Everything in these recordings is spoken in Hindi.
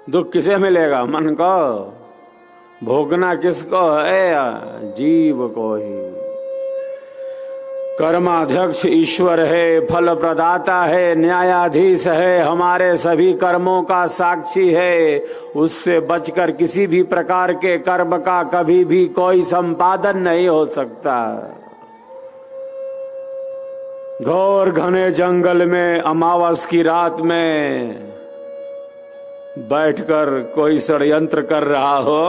दुख किसे मिलेगा? मन को। भोगना किसको है? जीव को ही। कर्माध्यक्ष ईश्वर है, फल प्रदाता है, न्यायाधीश है, हमारे सभी कर्मों का साक्षी है। उससे बचकर किसी भी प्रकार के कर्म का कभी भी कोई संपादन नहीं हो सकता। घोर घने जंगल में अमावस की रात में बैठकर कोई षड्यंत्र कर रहा हो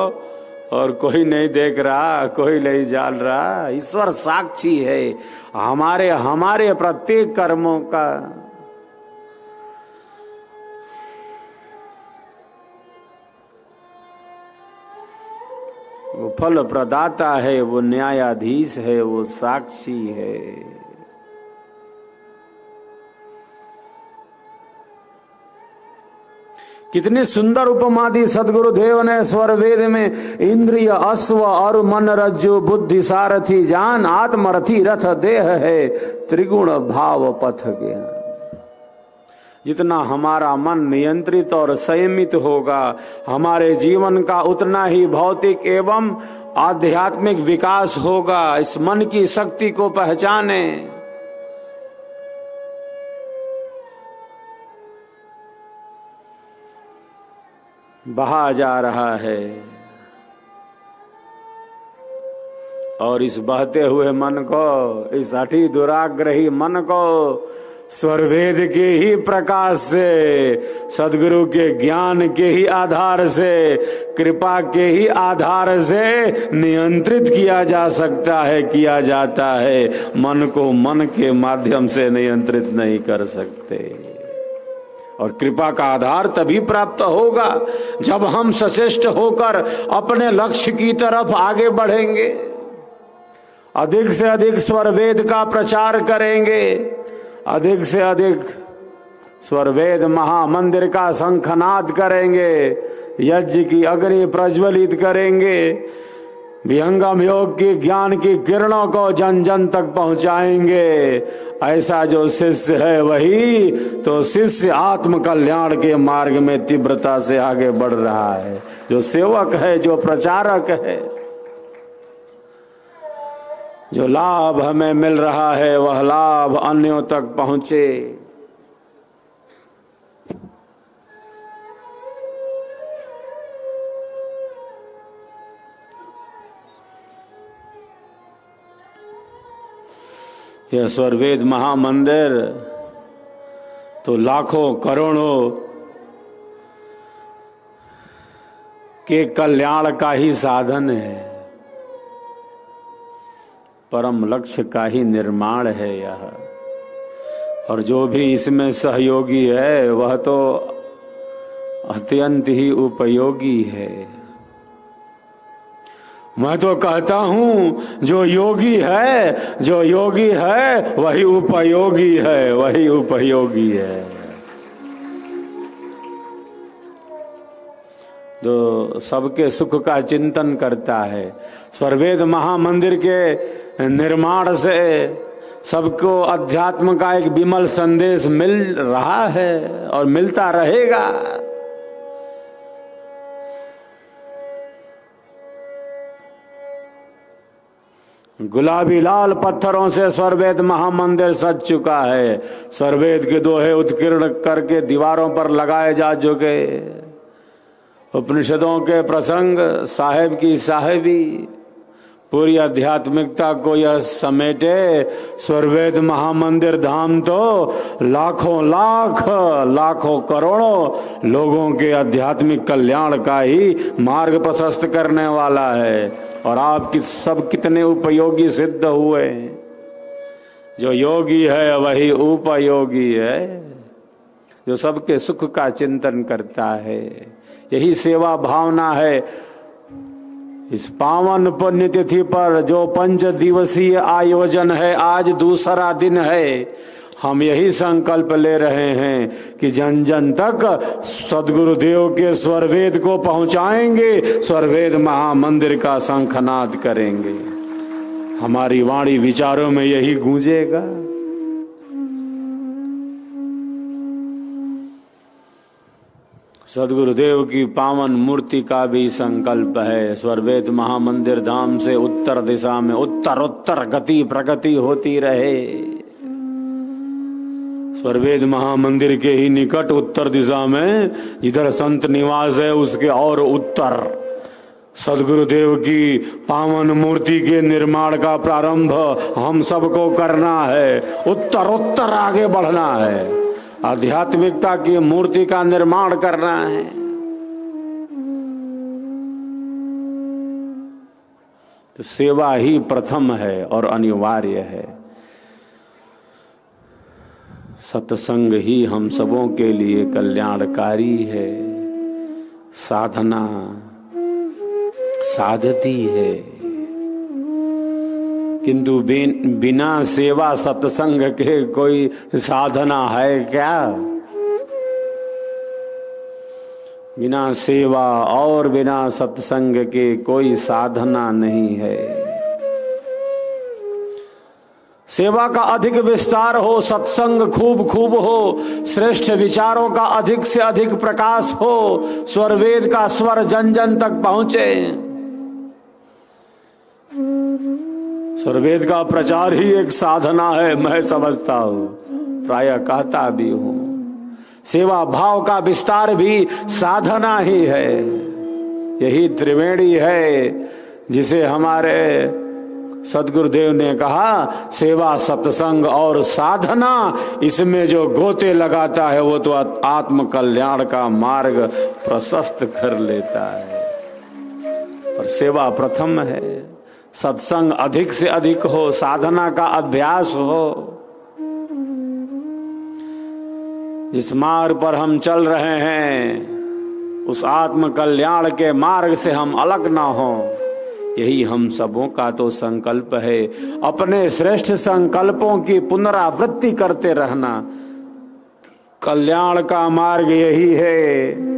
और कोई नहीं देख रहा, कोई नहीं जान रहा, ईश्वर साक्षी है हमारे प्रत्येक कर्मों का। वो फल प्रदाता है, वो न्यायाधीश है, वो साक्षी है। कितनी सुंदर उपमा दी सदगुरुदेव ने स्वर वेद में। इंद्रिय अश्व और मन रज्जु बुद्धि सारथी जान, आत्मरथी रथ देह है, त्रिगुण भाव पथ ज्ञान। जितना हमारा मन नियंत्रित और संयमित होगा, हमारे जीवन का उतना ही भौतिक एवं आध्यात्मिक विकास होगा। इस मन की शक्ति को पहचाने। बहा जा रहा है और इस बहते हुए मन को, इस हठी दुराग्रही मन को स्वरवेद के ही प्रकाश से, सदगुरु के ज्ञान के ही आधार से, कृपा के ही आधार से नियंत्रित किया जा सकता है, किया जाता है। मन को मन के माध्यम से नियंत्रित नहीं कर सकते। और कृपा का आधार तभी प्राप्त होगा जब हम सचेष्ट होकर अपने लक्ष्य की तरफ आगे बढ़ेंगे, अधिक से अधिक स्वर वेद का प्रचार करेंगे, अधिक से अधिक स्वर वेद महामंदिर का शंखनाद करेंगे, यज्ञ की अग्नि प्रज्वलित करेंगे, विहंगम योग की ज्ञान की किरणों को जन जन तक पहुंचाएंगे। ऐसा जो शिष्य है वही तो शिष्य आत्म कल्याण के मार्ग में तीव्रता से आगे बढ़ रहा है। जो सेवक है, जो प्रचारक है, जो लाभ हमें मिल रहा है वह लाभ अन्यों तक पहुंचे। यह स्वरवेद महामंदिर तो लाखों करोड़ों के कल्याण का ही साधन है, परम लक्ष्य का ही निर्माण है यह। और जो भी इसमें सहयोगी है वह तो अत्यंत ही उपयोगी है। मैं तो कहता हूं जो योगी है, जो योगी है वही उपयोगी है, वही उपयोगी है। जो सबके सुख का चिंतन करता है। स्वरवेद महामंदिर के निर्माण से सबको अध्यात्म का एक विमल संदेश मिल रहा है और मिलता रहेगा। गुलाबी लाल पत्थरों से स्वरवेद महामंदिर सज चुका है। स्वरवेद के दोहे उत्कीर्ण करके दीवारों पर लगाए जा चुके। उपनिषदों के प्रसंग, साहेब की साहेबी, पूरी आध्यात्मिकता को यह समेटे। स्वरवेद महामंदिर धाम तो लाखों लाख, लाखों करोड़ों लोगों के आध्यात्मिक कल्याण का ही मार्ग प्रशस्त करने वाला है। और आप सब कितने उपयोगी सिद्ध हुए। जो योगी है वही उपयोगी है, जो सबके सुख का चिंतन करता है। यही सेवा भावना है। इस पावन पुण्यतिथि पर जो 5 दिवसीय आयोजन है, आज दूसरा दिन है। हम यही संकल्प ले रहे हैं कि जन जन तक सदगुरुदेव के स्वरवेद को पहुंचाएंगे, स्वरवेद महामंदिर का शंखनाद करेंगे। हमारी वाणी विचारों में यही गूंजेगा। सदगुरुदेव की पावन मूर्ति का भी संकल्प है। स्वरवेद महामंदिर धाम से उत्तर दिशा में उत्तर उत्तर गति प्रगति होती रहे। स्वरवेद महामंदिर के ही निकट उत्तर दिशा में जिधर संत निवास है उसके और उत्तर सदगुरुदेव की पावन मूर्ति के निर्माण का प्रारंभ हम सबको करना है। उत्तर उत्तर आगे बढ़ना है, आध्यात्मिकता की मूर्ति का निर्माण करना है। तो सेवा ही प्रथम है और अनिवार्य है। सत्संग ही हम सबों के लिए कल्याणकारी है। साधना साधती है, किंतु बिना सेवा सत्संग के कोई साधना है क्या? बिना सेवा और बिना सत्संग के कोई साधना नहीं है। सेवा का अधिक विस्तार हो, सत्संग खूब खूब हो, श्रेष्ठ विचारों का अधिक से अधिक प्रकाश हो, स्वरवेद का स्वर जन जन तक पहुंचे। स्वरवेद का प्रचार ही एक साधना है, मैं समझता हूं, प्रायः कहता भी हूं। सेवा भाव का विस्तार भी साधना ही है। यही त्रिवेणी है जिसे हमारे सदगुरुदेव ने कहा, सेवा सत्संग और साधना, इसमें जो गोते लगाता है वो तो आत्म कल्याण का मार्ग प्रशस्त कर लेता है। पर सेवा प्रथम है, सत्संग अधिक से अधिक हो, साधना का अभ्यास हो। जिस मार्ग पर हम चल रहे हैं उस आत्म कल्याण के मार्ग से हम अलग ना हो, यही हम सबों का तो संकल्प है। अपने श्रेष्ठ संकल्पों की पुनरावृत्ति करते रहना, कल्याण का मार्ग यही है।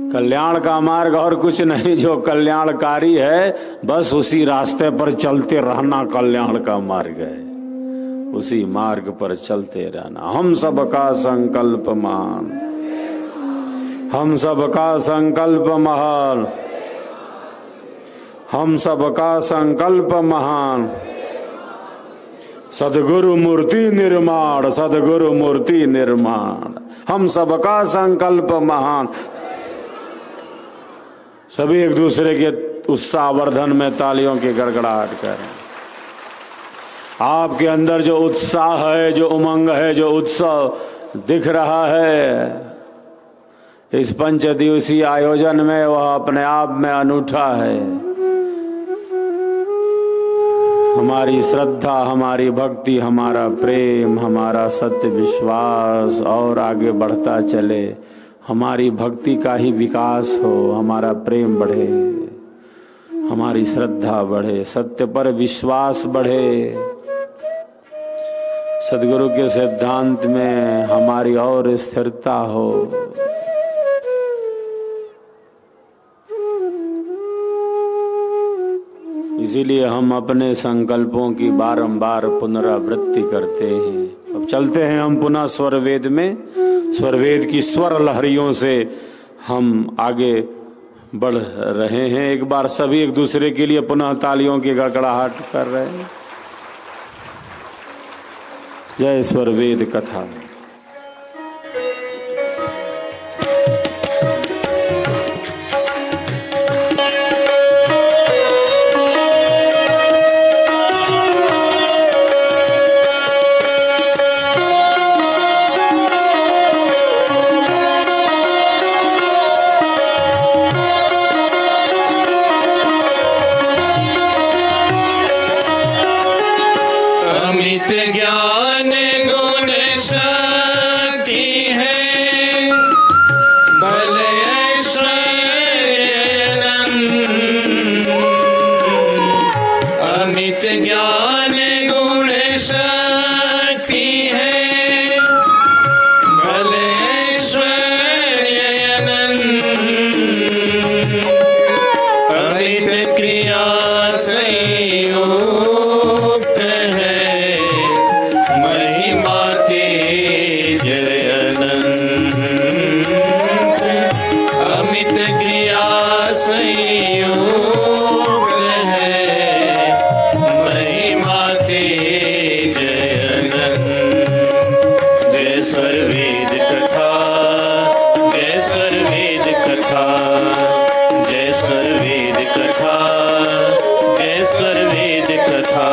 कल्याण का मार्ग और कुछ नहीं, जो कल्याणकारी है बस उसी रास्ते पर चलते रहना कल्याण का मार्ग है। उसी मार्ग पर चलते रहना। हम सबका संकल्प मान, हम सबका संकल्प महान, हम सबका संकल्प महान। सदगुरु मूर्ति निर्माण, सदगुरु मूर्ति निर्माण, हम सबका संकल्प महान। सभी एक दूसरे के उत्साहवर्धन में तालियों की गड़गड़ाहट करें। आपके अंदर जो उत्साह है, जो उमंग है, जो उत्सव दिख रहा है इस पंचदिवसीय आयोजन में, वह अपने आप में अनूठा है। हमारी श्रद्धा, हमारी भक्ति, हमारा प्रेम, हमारा सत्य विश्वास और आगे बढ़ता चले। हमारी भक्ति का ही विकास हो, हमारा प्रेम बढ़े, हमारी श्रद्धा बढ़े, सत्य पर विश्वास बढ़े, सद्गुरु के सिद्धांत में हमारी और स्थिरता हो। इसीलिए हम अपने संकल्पों की बारंबार पुनरावृत्ति करते हैं। अब चलते हैं हम पुनः स्वरवेद में। स्वरवेद की स्वर लहरियों से हम आगे बढ़ रहे हैं। एक बार सभी एक दूसरे के लिए पुनः तालियों की गड़गड़ाहट कर रहे हैं। जय स्वरवेद कथा। महिमा तेज अनंत, अमित क्रिया संयोग है। महिमा तेज अनंत, जय स्वर वेद कथा, जय स्वर वेद कथा, जय स्वर वेद कथा, जय स्वर वेद कथा।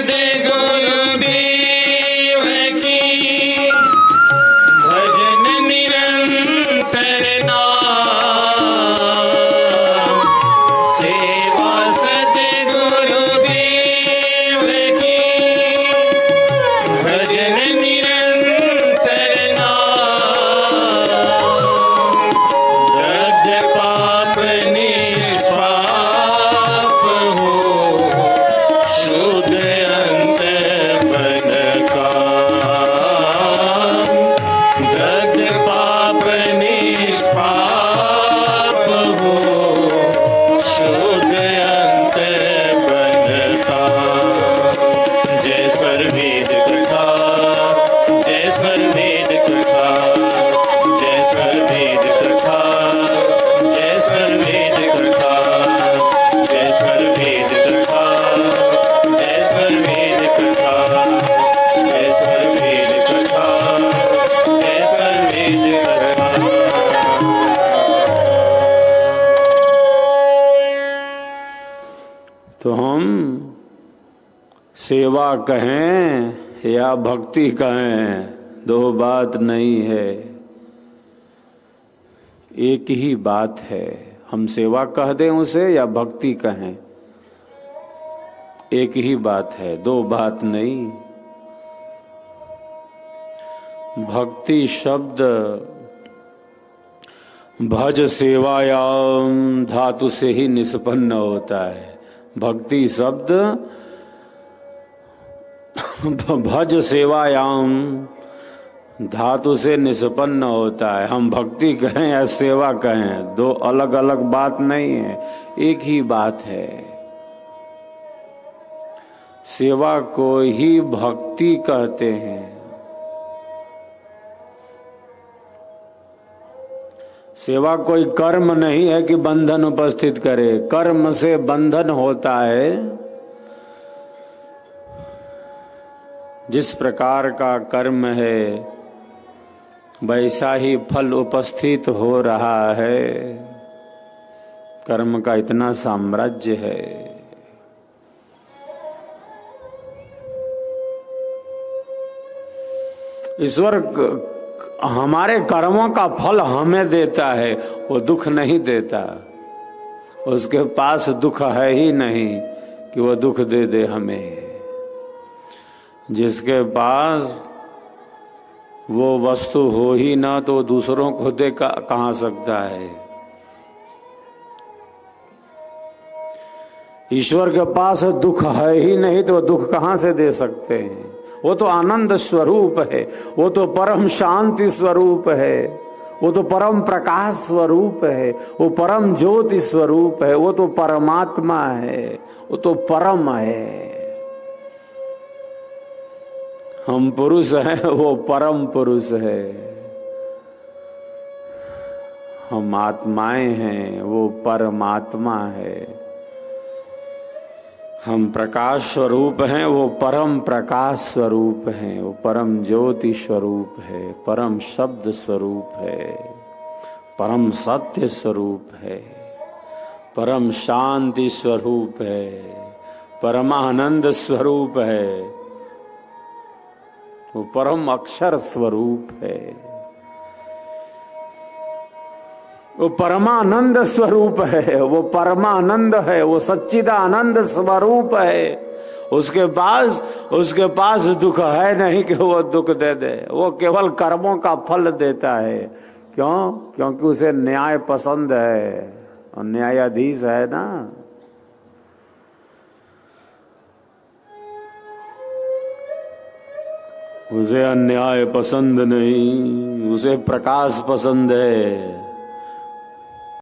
दे गुरुदेव की, भजन निरंतर नाम, सेवा सद्गुरुदेव की, भजन निरंतर नाम, दग्ध पाप निष्पाप हो, शुद्ध अंतर्मन का, दग्ध पाप निष्पाप हो, शुद्ध अंतर्मन का। जय सर्ववेद कथा, जय सर्ववेद कथा, जय सर्ववेद कथा, जय सर्ववेद कथा, जय सर्ववेद कथा, जय सर्ववेद कथा, जय सर्ववेद कथा, जय सर्ववेद कथा। तो हम सेवा कहें या भक्ति कहें, दो बात नहीं है, एक ही बात है। हम सेवा कह दें उसे या भक्ति कहें, एक ही बात है, दो बात नहीं। भक्ति शब्द भज सेवायाम धातु से ही निष्पन्न होता है। भक्ति शब्द भज सेवायाम धातु से निष्पन्न होता है। हम भक्ति कहें या सेवा कहें, दो अलग अलग बात नहीं है, एक ही बात है। सेवा को ही भक्ति कहते हैं। सेवा कोई कर्म नहीं है कि बंधन उपस्थित करे। कर्म से बंधन होता है। जिस प्रकार का कर्म है वैसा ही फल उपस्थित हो रहा है। कर्म का इतना साम्राज्य है। ईश्वर हमारे कर्मों का फल हमें देता है, वो दुख नहीं देता। उसके पास दुख है ही नहीं कि वो दुख दे दे हमें। जिसके पास वो वस्तु हो ही ना तो दूसरों को दे कहाँ सकता है। ईश्वर के पास दुख है ही नहीं तो दुख कहाँ से दे सकते हैं। वो तो आनंद स्वरूप है, वो तो परम शांति स्वरूप है, वो तो परम प्रकाश स्वरूप है, वो परम ज्योति स्वरूप है, वो तो परमात्मा है, वो तो परम है। हम पुरुष हैं, वो परम पुरुष है। हम आत्माएं हैं, वो परमात्मा है। हम प्रकाश स्वरूप हैं, वो परम प्रकाश स्वरूप हैं, वो परम ज्योति स्वरूप है, परम शब्द स्वरूप है, परम सत्य स्वरूप है, परम शांति स्वरूप है, परमानंद स्वरूप है, वो परम अक्षर स्वरूप है, वो परमानंद स्वरूप है, वो परमानंद है, वो सच्चिदानंद स्वरूप है। उसके पास दुख है नहीं कि वो दुख दे दे। वो केवल कर्मों का फल देता है। क्यों? क्योंकि उसे न्याय पसंद है और न्यायाधीश है ना। उसे अन्याय पसंद नहीं, उसे प्रकाश पसंद है।